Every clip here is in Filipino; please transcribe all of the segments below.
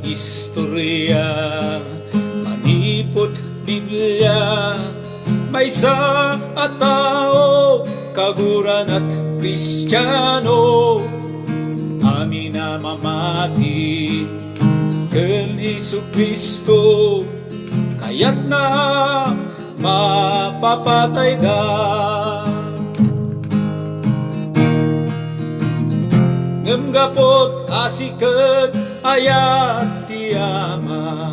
istorya, manipot Biblia, may sa at tao, kaguran at Kristiyano, amin na mamati ken Hesu Kristo, kaya't na mapapatay da. Ngem gapot asiket ayat ti Ama,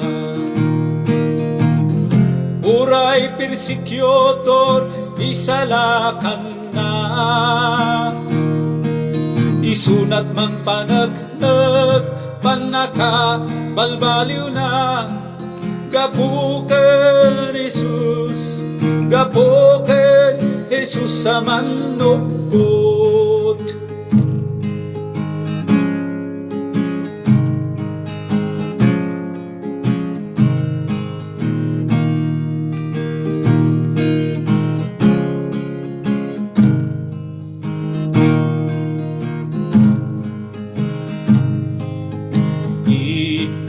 uray persekyotor isalakan na, isunat mang panagnag panaka balbaliw na, gapuken Jesus, gapuken Jesus sa manupot.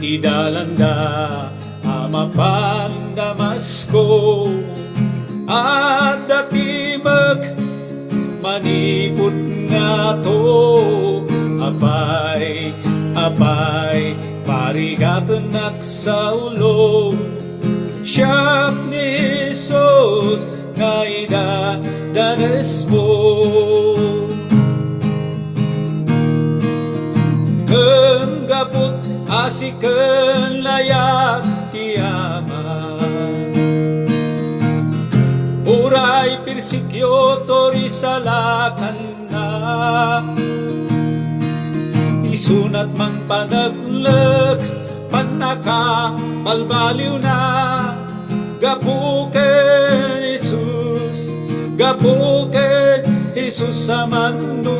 Idalanda amapan Damasco, at datimag manipot nga to, apay parigatan nak sa ulo, siyap ni Jesus nga idadanes po. Gapot asiken layat ti Ama, uray persekyotor isalakan na, isunat mang panagleg panaka balbaliw na, gapuken Jesus, gapuken Jesus sa manupot.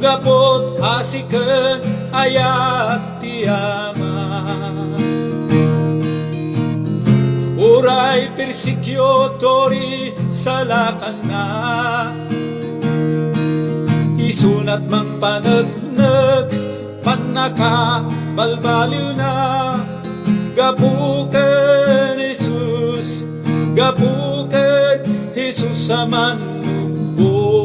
Gapot asiken ayat ti Ama, uray persekyotori salakan na, isunat mang panagnag panaka balbaliw na, gapuken Jesus, gapuken Jesus sa manupot.